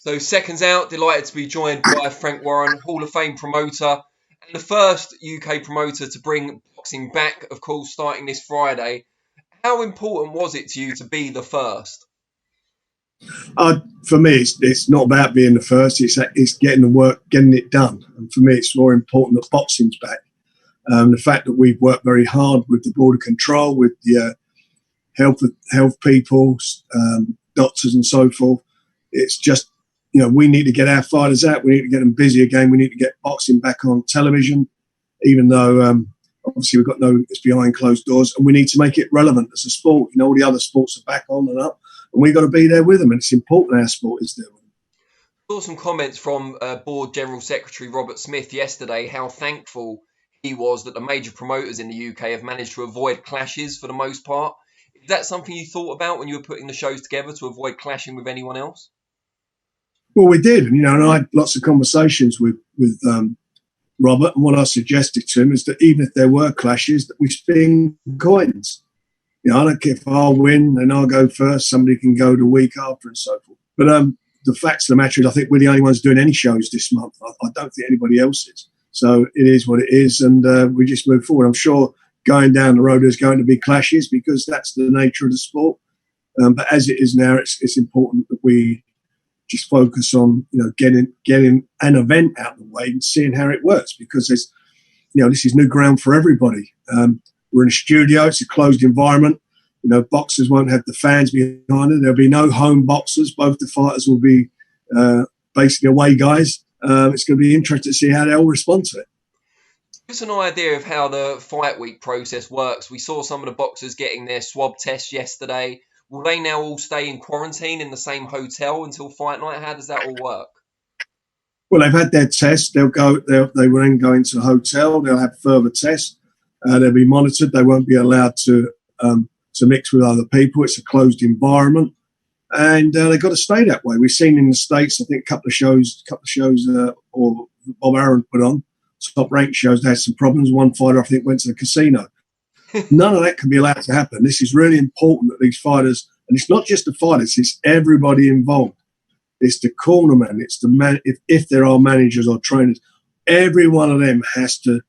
So Seconds Out, delighted to be joined by Frank Warren, Hall of Fame promoter, and the first UK promoter to bring boxing back, of course, starting this Friday. How important was it to you to be the first? For me, it's not about being the first. It's getting the work, getting it done. And for me, it's more important that boxing's back. The fact that we've worked very hard with the border control, with the health people, doctors and so forth. It's just, we need to get our fighters out. We need to get them busy again. We need to get boxing back on television, even though obviously we've got it's behind closed doors, and we need to make it relevant as a sport. All the other sports are back on and up, and we've got to be there with them. And it's important our sport is there with them. I saw some comments from Board General Secretary Robert Smith yesterday, how thankful he was that the major promoters in the UK have managed to avoid clashes for the most part. Is that something you thought about when you were putting the shows together, to avoid clashing with anyone else? Well, we did, and I had lots of conversations with Robert, and what I suggested to him is that even if there were clashes, that we spin coins. I don't care if I'll win and I'll go first, somebody can go the week after and so forth. But the facts of the matter is, I think we're the only ones doing any shows this month. I don't think anybody else is. So it is what it is, and we just move forward. I'm sure going down the road there's going to be clashes because that's the nature of the sport. But as it is now, it's important that we just focus on getting an event out of the way and seeing how it works, because there's this is new ground for everybody. We're in a studio, it's a closed environment. Boxers won't have the fans behind it. There'll be no home boxers. Both the fighters will be basically away guys. It's going to be interesting to see how they'll respond to it. Give us an idea of how the fight week process works. We saw some of the boxers getting their swab tests yesterday. Will they now all stay in quarantine in the same hotel until fight night? How does that all work? Well, they've had their test. They will then go into a hotel. They'll have further tests. They'll be monitored. They won't be allowed to mix with other people. It's a closed environment, and they've got to stay that way. We've seen in the States, I think, a couple of shows, or Bob Aaron put on top ranked shows. They had some problems. One fighter, I think, went to the casino. None of that can be allowed to happen. This is really important that these fighters, and it's not just the fighters, it's everybody involved. It's the cornerman, it's the man. If there are managers or trainers, every one of them has to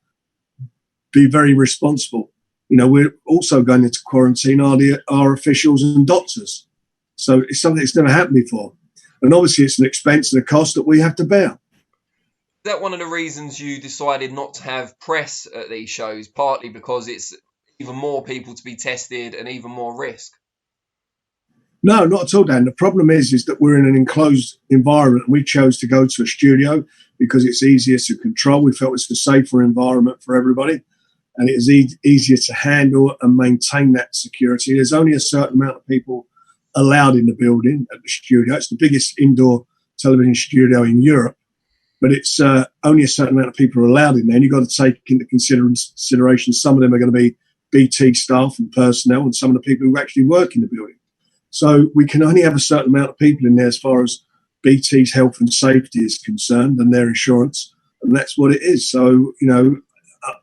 be very responsible. We're also going into quarantine our officials and doctors. So it's something that's never happened before. And obviously it's an expense and a cost that we have to bear. Is that one of the reasons you decided not to have press at these shows, partly because it's even more people to be tested and even more risk? No, not at all, Dan. The problem is that we're in an enclosed environment. We chose to go to a studio because it's easier to control. We felt it's a safer environment for everybody, and it is easier to handle and maintain that security. There's only a certain amount of people allowed in the building at the studio. It's the biggest indoor television studio in Europe, but it's only a certain amount of people are allowed in there. And you've got to take into consideration some of them are going to be BT staff and personnel, and some of the people who actually work in the building. So we can only have a certain amount of people in there as far as BT's health and safety is concerned and their insurance, and that's what it is. So,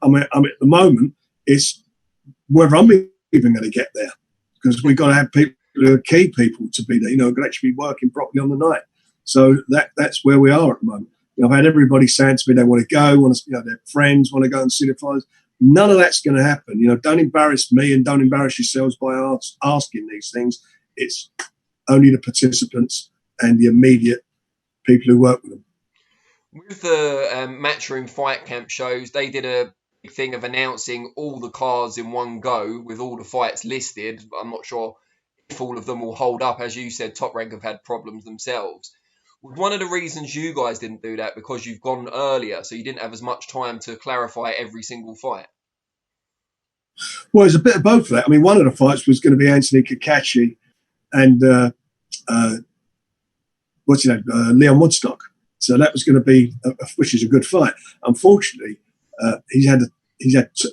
I'm at the moment, it's whether I'm even going to get there, because we've got to have people who are key people to be there, who can actually be working properly on the night. So that's where we are at the moment. I've had everybody saying to me they want to go, their friends want to go and see the fighters. None of that's going to happen. Don't embarrass me and don't embarrass yourselves by asking these things. It's only the participants and the immediate people who work with them. With the Matchroom Fight Camp shows, they did a big thing of announcing all the cards in one go with all the fights listed. I'm not sure if all of them will hold up. As you said, Top Rank have had problems themselves. Was one of the reasons you guys didn't do that because you've gone earlier, so you didn't have as much time to clarify every single fight? Well, it's a bit of both of that. I mean, one of the fights was going to be Anthony Kakashi and Leon Woodstock. So that was going to be, which is a good fight. Unfortunately, he's had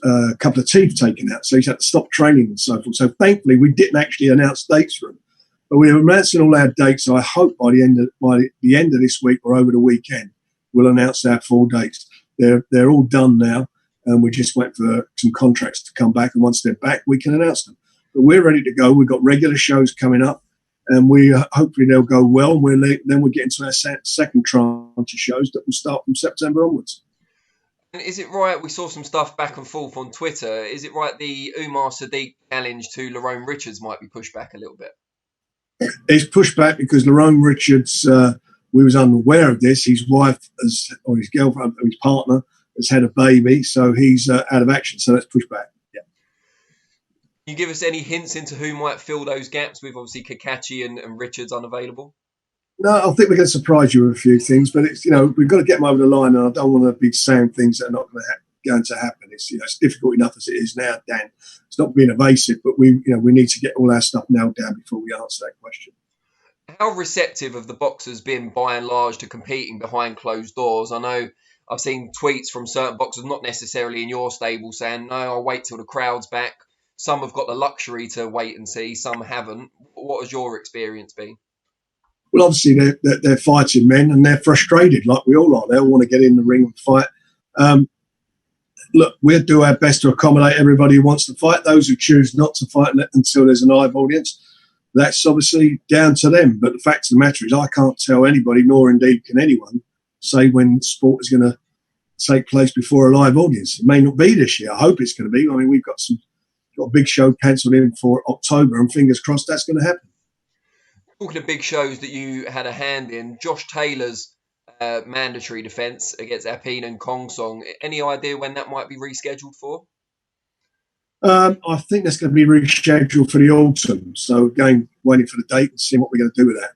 a couple of teeth taken out, so he's had to stop training and so forth. So thankfully, we didn't actually announce dates for him, but we are announcing all our dates. So I hope by the end of this week or over the weekend, we'll announce our full dates. They're all done now, and we just wait for some contracts to come back. And once they're back, we can announce them. But we're ready to go. We've got regular shows coming up. and we hopefully they'll go well. Then we'll get into our second tranche of shows that will start from September onwards. And is it right, we saw some stuff back and forth on Twitter, is it right the Umar Sadiq challenge to Leonie Richards might be pushed back a little bit? It's pushed back because Leonie Richards, we was unaware of this. His wife, or his girlfriend, or his partner, has had a baby, so he's out of action. So that's pushed back. Yeah. Can you give us any hints into who might fill those gaps with obviously Kakachi and Richards unavailable? No, I think we're going to surprise you with a few things, but it's we've got to get them over the line, and I don't want to be saying things that are not going to happen. It's it's difficult enough as it is now, Dan. It's not being evasive, but we need to get all our stuff nailed down before we answer that question. How receptive have the boxers been, by and large, to competing behind closed doors? I know I've seen tweets from certain boxers, not necessarily in your stable, saying, no, I'll wait till the crowd's back. Some have got the luxury to wait and see, some haven't. What has your experience been? Well, obviously, they're fighting men, and they're frustrated, like we all are. They all want to get in the ring and fight. Look, we'll do our best to accommodate everybody who wants to fight. Those who choose not to fight until there's a live audience, that's obviously down to them. But the fact of the matter is, I can't tell anybody, nor indeed can anyone, say when sport is going to take place before a live audience. It may not be this year. I hope it's going to be. I mean, we've got a big show penciled in for October, and fingers crossed that's going to happen. Talking of big shows that you had a hand in, Josh Taylor's mandatory defence against Apine and Kongsong, any idea when that might be rescheduled for? I think that's going to be rescheduled for the autumn. So again, waiting for the date and seeing what we're going to do with that.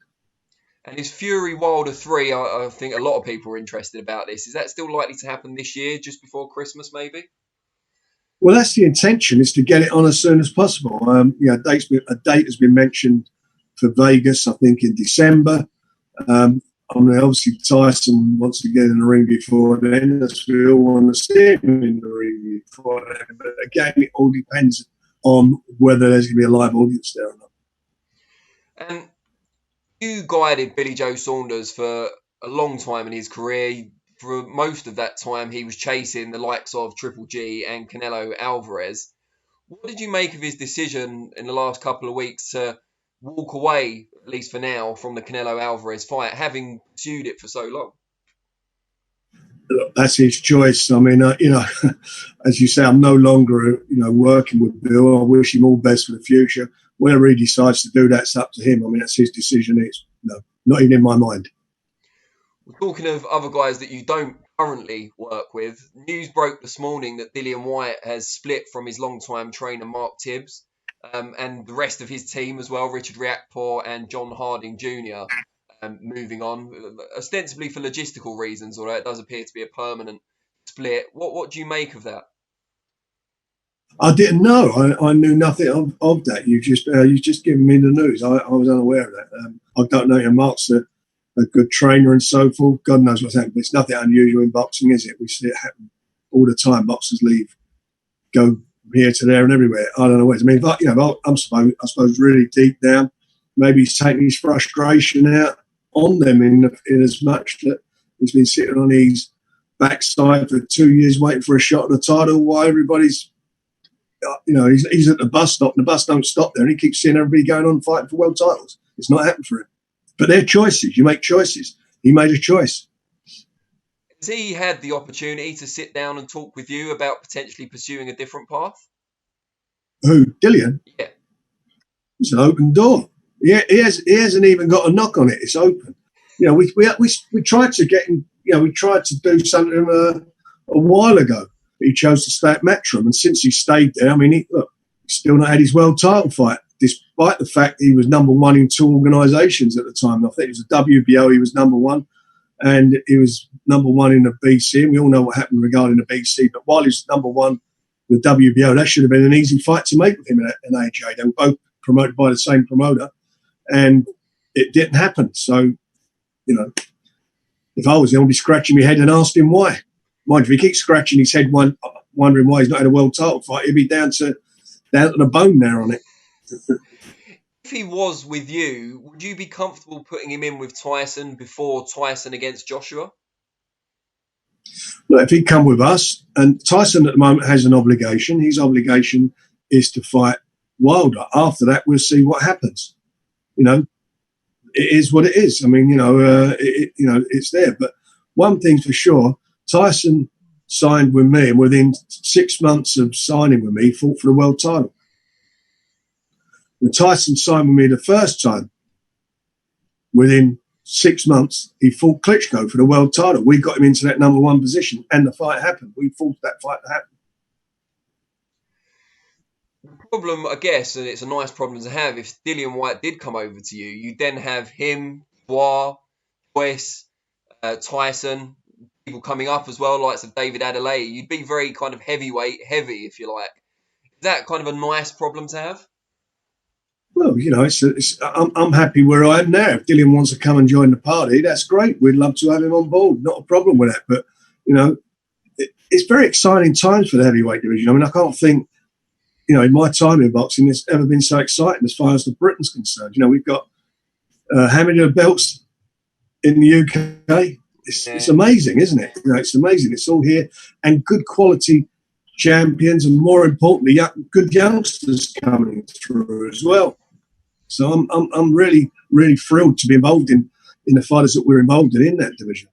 And is Fury Wilder 3, I think a lot of people are interested about this. Is that still likely to happen this year, just before Christmas maybe? Well, that's the intention, is to get it on as soon as possible. A date has been mentioned for Vegas, I think, in December. Obviously, Tyson wants to get in the ring before then, as we all want to see him in the ring before then. But again, it all depends on whether there's going to be a live audience there or not. And you guided Billy Joe Saunders for a long time in his career. For most of that time, he was chasing the likes of Triple G and Canelo Alvarez. What did you make of his decision in the last couple of weeks to walk away, at least for now, from the Canelo Alvarez fight, having pursued it for so long? Look, that's his choice. I mean, as you say, I'm no longer, working with Bill. I wish him all best for the future. Whatever he decides to do, that's up to him. I mean, that's his decision. It's not even in my mind. We're talking of other guys that you don't currently work with. News broke this morning that Dillion Whyte has split from his longtime trainer, Mark Tibbs, and the rest of his team as well, Richard Riakporhe and John Harding Jr., moving on, ostensibly for logistical reasons, although it does appear to be a permanent split. What do you make of that? I didn't know. I knew nothing of that. You just given me the news. I was unaware of that. I don't know. Mark's a good trainer and so forth. God knows what's happened. But it's nothing unusual in boxing, is it? We see it happen all the time. Boxers leave, go from here to there and everywhere. I don't know where. I mean, but, I suppose really deep down, maybe he's taking his frustration out on them in as much that he's been sitting on his backside for 2 years waiting for a shot at the title while everybody's, he's at the bus stop and the bus don't stop there and he keeps seeing everybody going on fighting for world titles. It's not happened for him. But they're choices. You make choices. He made a choice. Has he had the opportunity to sit down and talk with you about potentially pursuing a different path? Who? Dillian? Yeah. It's an open door. Yeah, he hasn't even got a knock on it. It's open. We tried to get him. We tried to do something a while ago. But he chose to stay at Matchroom, and since he stayed there, I mean, he's still not had his world title fight, despite the fact he was number one in two organisations at the time. I think it was the WBO. He was number one, and he was number one in the BC. And we all know what happened regarding the BC. But while he's number one in the WBO, that should have been an easy fight to make with him and AJ. They were both promoted by the same promoter. And it didn't happen. So, if I was him, I'd be scratching my head and asking why. Mind you, if he keeps scratching his head, wondering why he's not had a world title fight, he'd be down to the bone there on it. If he was with you, would you be comfortable putting him in with Tyson before Tyson against Joshua? Look, if he'd come with us, and Tyson at the moment has an obligation. His obligation is to fight Wilder. After that, we'll see what happens. it is what it is. I mean, it's there. But one thing's for sure, Tyson signed with me, and within 6 months of signing with me, he fought for the world title. When Tyson signed with me the first time, within 6 months, he fought Klitschko for the world title. We got him into that number one position, and the fight happened. We forced that fight to happen. The problem, I guess, and it's a nice problem to have, if Dillion Whyte did come over to you, you then have him, Bois, Joyce, Tyson, people coming up as well, likes of David Adelaide. You'd be very kind of heavyweight heavy, if you like. Is that kind of a nice problem to have? Well, I'm happy where I am now. If Dillion wants to come and join the party, that's great. We'd love to have him on board. Not a problem with that. But, it's very exciting times for the heavyweight division. I mean, I can't think, in my time in boxing, it's ever been so exciting as far as the Britain's concerned. We've got how many of the belts in the UK? It's amazing, isn't it? It's amazing. It's all here, and good quality champions, and more importantly, good youngsters coming through as well. So I'm really, really thrilled to be involved in the fighters that we're involved in that division.